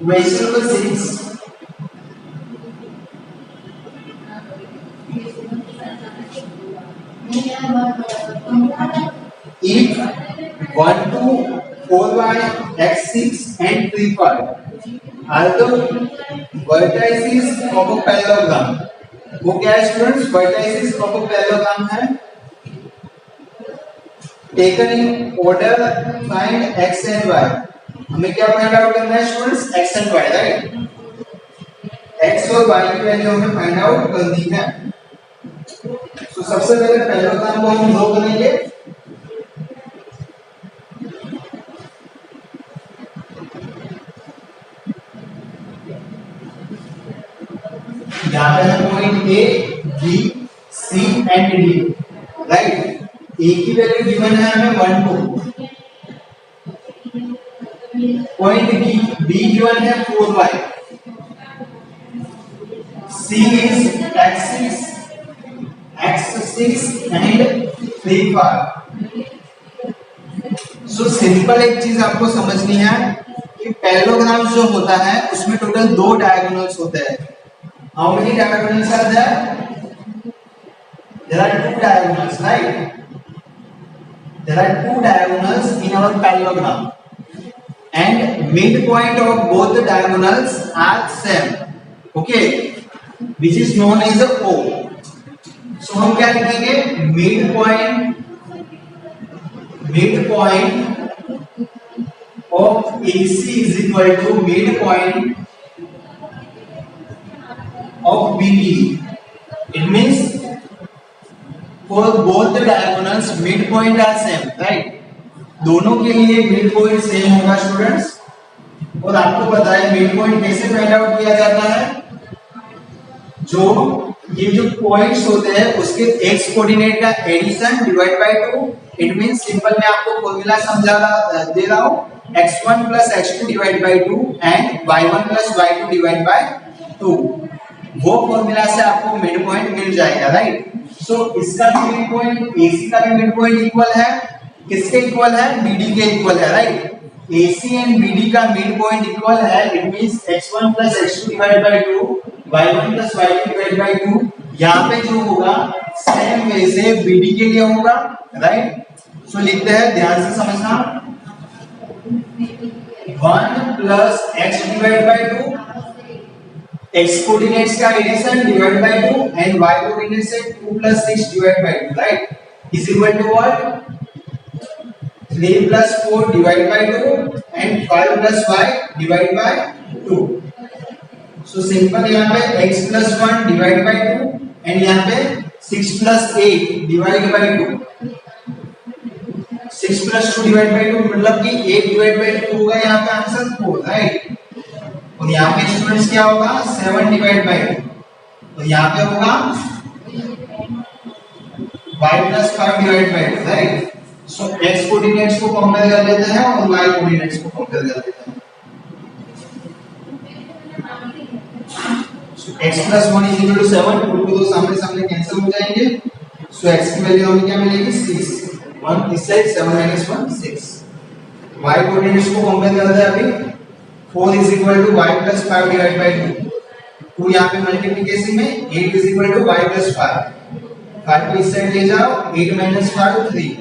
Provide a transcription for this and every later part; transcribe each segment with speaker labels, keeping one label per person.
Speaker 1: Question number 6, if 1 to 4y, x6 and 3y are the vertices of a parallelogram, वो क्या है students? vertices of a parallelogram है। Taken in order find x and y। हमें क्या find out करना है students? x and y, right? x और y की वैल्यू हमें फाइंड आउट करनी है। तो सबसे पहले पैरेललोग्राम को हम ड्रॉ करेंगे। यहाँ पे है point A, B, C and D, right? A की वैल्यू गिवन है हमें 1 2, पॉइंट बी गिवन है 4y, C is x6 and 3y। So simple एक चीज आपको समझनी है कि पैरेललोग्राम जो होता है उसमें टोटल 2 डायगोनल्स होते हैं। How many diagonals are there? There are 2 diagonals, right? There are 2 diagonals in our parallelogram and midpoint of both the diagonals are same, okay, which is known as the O. So हम क्या लिखेंगे? midpoint of AC is equal to midpoint of BD. It means for both the diagonals midpoint are same, right? दोनों के लिए midpoint same होगा students. और आपको पता है midpoint कैसे फाइंड आउट किया जाता है? ये जो पॉइंट्स होते हैं उसके x कोऑर्डिनेट का addition divide by 2। It means simple मैं आपको फॉर्मूला दे रहा हूं, x1 + x2 divide by 2 and y1 + y2 divide by 2। वो फॉर्मूला से आपको मिड पॉइंट मिल जाएगा, राइट? सो इसका भी मिड पॉइंट, AC का भी मिड पॉइंट इक्वल है, किसके इक्वल है? BD के इक्वल है, राइट? AC एंड BD का मिड पॉइंट इक्वल है। It means x1 + x2 divide by 2, y1 + y2 divide by 2। यहाँ पे जो होगा सेम वे से BD के लिए होगा, राइट? सो लिखते हैं, ध्यान से समझना, 1 + x divide by 2, x coordinates का addition divide by 2 and y coordinates से 2 + 6 divide by 2, right? Is equal to what? 3 + 4 divide by 2 and 5 + y divide by 2। So simple यहाँ पे x + 1 डिवाइड बाय 2 एंड यहाँ पे 6 + 8 डिवाइड बाय 2। 6 + 2 डिवाइड बाय 2 मतलब कि 8 divide by 2 होगा यहाँ पे आंसर 4, राइट? और यहाँ पे स्टूडेंट्स क्या होगा? 7 डिवाइड बाय 2। तो यहाँ पे होगा y + 5 divide by 2, right? So x coordinates को कंपेयर कर लेते हैं और y कोऑर्डिनेट्स को कंपेयर कर लेते हैं। सो x + 1 = 7, 2 को सामने सामने कैंसिल हो जाएंगे। सो x की वैल्यू हमें क्या मिलेगी? 6। 1 इस साइड, 7 - 1 6। y कोऑर्डिनेट्स को कंपेयर करते हैं अभी। 4 = y + 5 डिवाइड बाय 2। 2 यहाँ पे मल्टीप्लिकेशन में, 8 = y + 5। 5 को इस साइड ले जाओ, 8 - 5 3।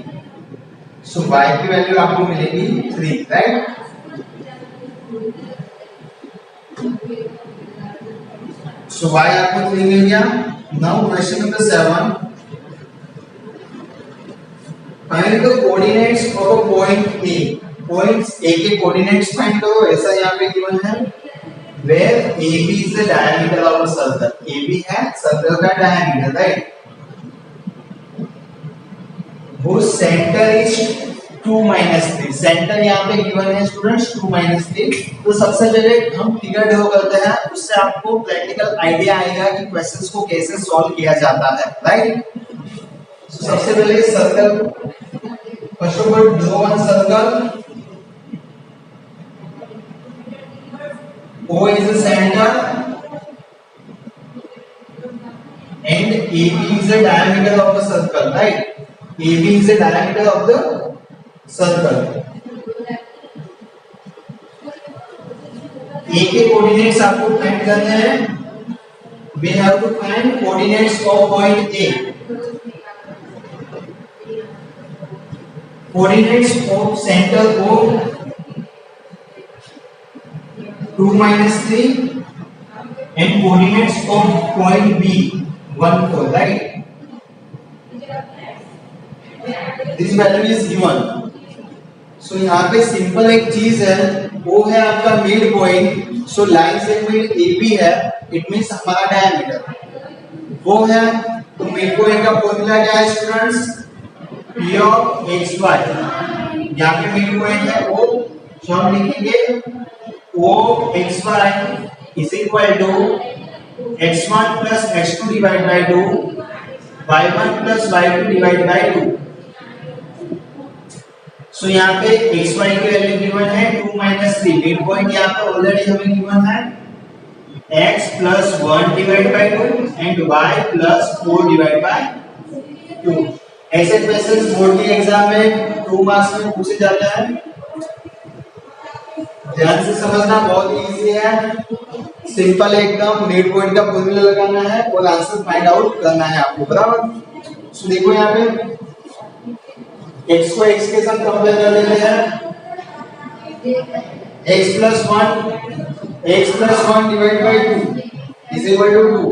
Speaker 1: सो y की वैल्यू आपको मिलेगी 3, राइट? सो y आपको 3 मिल गया। Now question number 7, find the coordinates of a point A। Points A के कोऑर्डिनेट्स फाइंड करो, ऐसा यहाँ पे गिवन है। Where AB is the diameter of a circle. AB है सर्कल का डायमीटर, राइट? वो सेंटर इज 2 - 3। सेंटर यहाँ पे गिवन है स्टूडेंट्स 2 - 3। तो सबसे पहले हम फिगर ड्रॉ करते हैं, उससे आपको प्रैक्टिकल आइडिया आएगा कि क्वेश्चंस को कैसे सॉल्व किया जाता है, राइट? सबसे पहले circle, first of all draw one circle. O is the center and AB is the diameter of the circle, right? AB is the diameter of the circle. A के coordinates आपको find करने हैं। We have to find coordinates of point A. Coordinates of centre of 2 3 and coordinates of point B 1 4, right? This value is given. So यहाँ पे simple एक चीज है, वो है आपका mid point. So line segment AB है, इट मींस हमारा डायमीटर वो है। तो मिड पॉइंट का फॉर्मूला क्या है स्टूडेंट्स? P of xy। यहाँ पे मिड पॉइंट है वो, तो हम लिखेंगे O xy is equal to x1 plus x2 divided by 2, y1 plus y2 divided by 2। सो यहाँ पे xy की वैल्यू गिवन है 2 - 3। मिड पॉइंट यहाँ पे ऑलरेडी हमें गिवन है x plus 1 divided by 2 and y plus 4 divided by 2। ऐसे questions board के एग्जाम में 2 मार्क्स में पूछे जाते हैं। ध्यान से समझना, बहुत इजी है, सिंपल एकदम। मिड पॉइंट का फॉर्मूला लगाना है और आंसर फाइंड आउट करना है आपको, बराबर। सो देखो यहाँ पे x को x के साथ कंपेयर कर लेते हैं। x plus 1 divided by 2 is equal to 2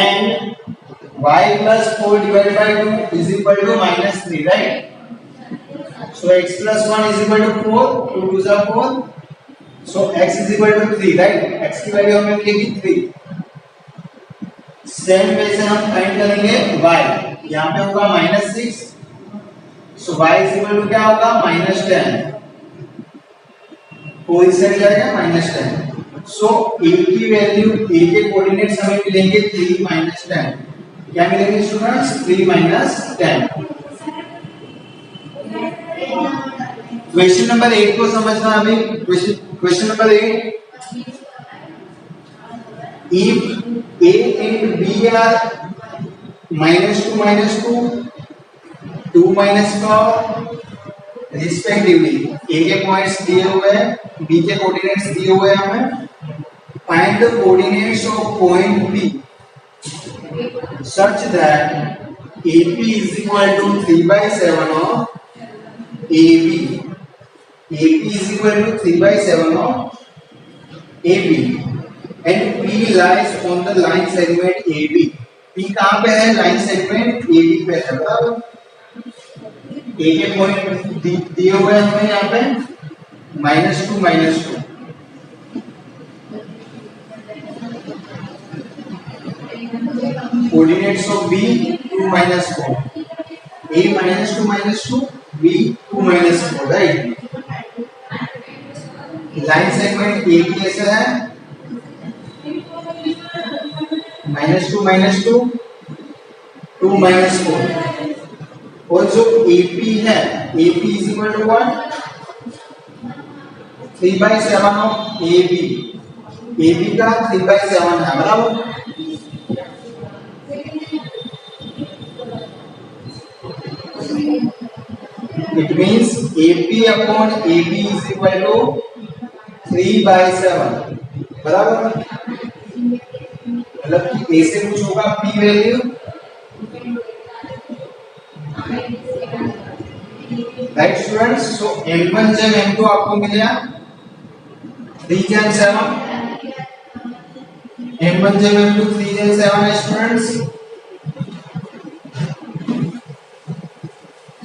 Speaker 1: and y plus 4 divided by 2 is equal to -3, right? So x plus 1 is equal to 4, 2 2s are 4, so x is equal to 3, right? x की value हमें मिलेगी 3। Same way से हम find करेंगे y, यहाँ पे होगा -6, सो y is equal to क्या होगा? -10। 4 इस साइड जाएगा -10। सो a की वैल्यू, a के कोऑर्डिनेट्स हमें मिलेंगे 3 - 10। क्या मिलेंगे स्टूडेंट्स? 3 - 10। क्वेश्चन नंबर 8 को समझना अभी। Question number 8, if a and b are -2 -2 2 -4 respectively, a के पॉइंट्स दिए हुए हैं, b के कोऑर्डिनेट्स दिए हुए हैं हमें। Find the coordinates of point b such that AP is equal to 3/7 of AB। AP is equal to 3/7 of AB and P lies on the line segment AB। P कहाँ पे है? Line segment AB पे है, बराबर। A के point दिए हुए हैं हमें यहाँ पे -2 -2। Coordinates of B 2 - 4, A -2 -2, B 2 - 4, right. Line segment AB ऐसा है -2 -2 2 -4, और जो AP है, AP is equal to what? 3/7 of AB। AB का 3/7 है, बराबर। It means AP upon AB is equal to 3/7, बराबर। मतलब कि A से कुछ होगा P वैल्यू, राइट स्टूडेंट्स। सो M1 जब M2 आपको मिला 3 जन 7, M1 जब M2 3 जन 7 है स्टूडेंट्स।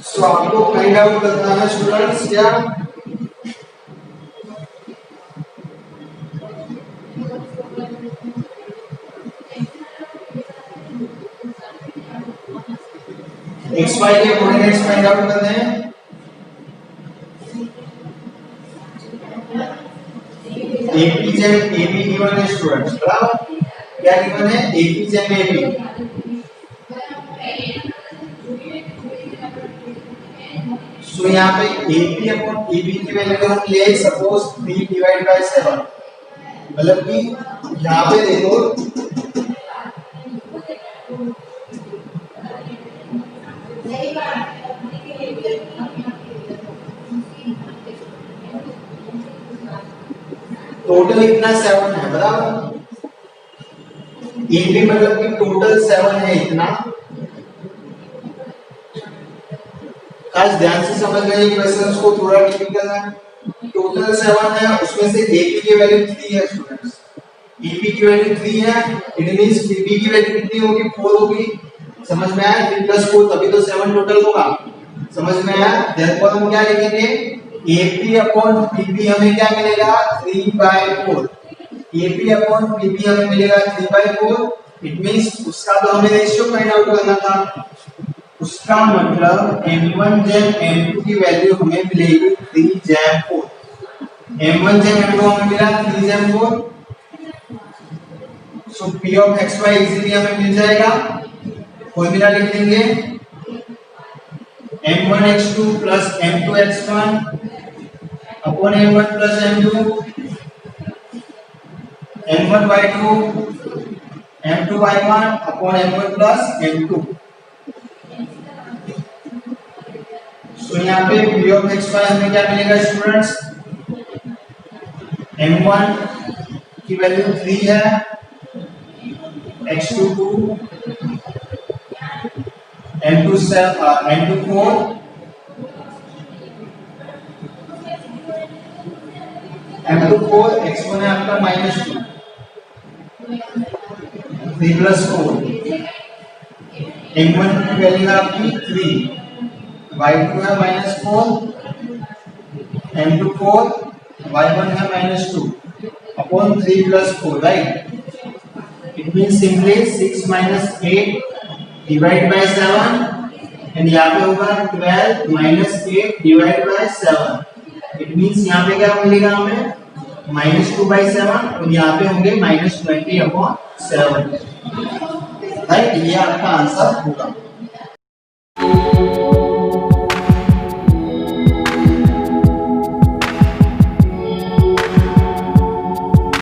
Speaker 1: सो आपको फाइंड आउट करना है स्टूडेंट्स क्या? xy के कोऑर्डिनेट्स फाइंड आउट करने हैं। AP जेड AB गिवन है स्टूडेंट्स, बराबर। क्या गिवन है? AP Z AB। सो यहाँ पे AP अपॉन AB की वैल्यू हम ले सपोज 3/7, मतलब कि यहाँ पे देखो टोटल इतना 7 है बराबर, एबी मतलब कि टोटल 7 है इतना। खास ध्यान से समझ गए क्वेश्चंस को, थोड़ा डिफिकल्ट है। टोटल 7 है, उसमें से एबी की वैल्यू 3 है स्टूडेंट्स, एबी की वैल्यू 3 है, इट मींस बीबी की वैल्यू कितनी होगी, 4 होगी। समझ में आया, 3 + 4 तभी तो 7 टोटल होगा। समझ में आया, देयरफॉर हम क्या लिखेंगे, एपी अपॉन बीबी हमें क्या मिलेगा, 3/4। एपी अपॉन बीबी हमें मिलेगा 3/4। इट मींस उसका तो हमें रेशियो फाइंड आउट करना था, उसका मतलब m1/m2 की वैल्यू हमें मिलेगी 3/4। m1/m2 हमें मिला 3/4। सो p ऑफ xy इजीली हमें मिल जाएगा, फॉर्मूला लिख देंगे m1x2 plus m2x1 upon m1 plus m2, m1/2 m2/1 upon m1 plus m2। सो यहाँ पे p ऑफ xy हमें क्या मिलेगा स्टूडेंट्स, m1 की वैल्यू 3 है, x2 2, m2 4, m2 4, x1 है आपका -2, 3 + 4, m1 की वैल्यू है आपकी 3, y2 है -4, m2 4, y1 है -2 upon 3 + 4, right. It means simply 6 - 8 divide by 7 and यहाँ पे होगा 12 - 8 डिवाइड बाय 7। इट मींस यहाँ पे क्या मिलेगा हमें, -2/7 और यहाँ पे होंगे -20/7, राइट। ये आपका आंसर होगा।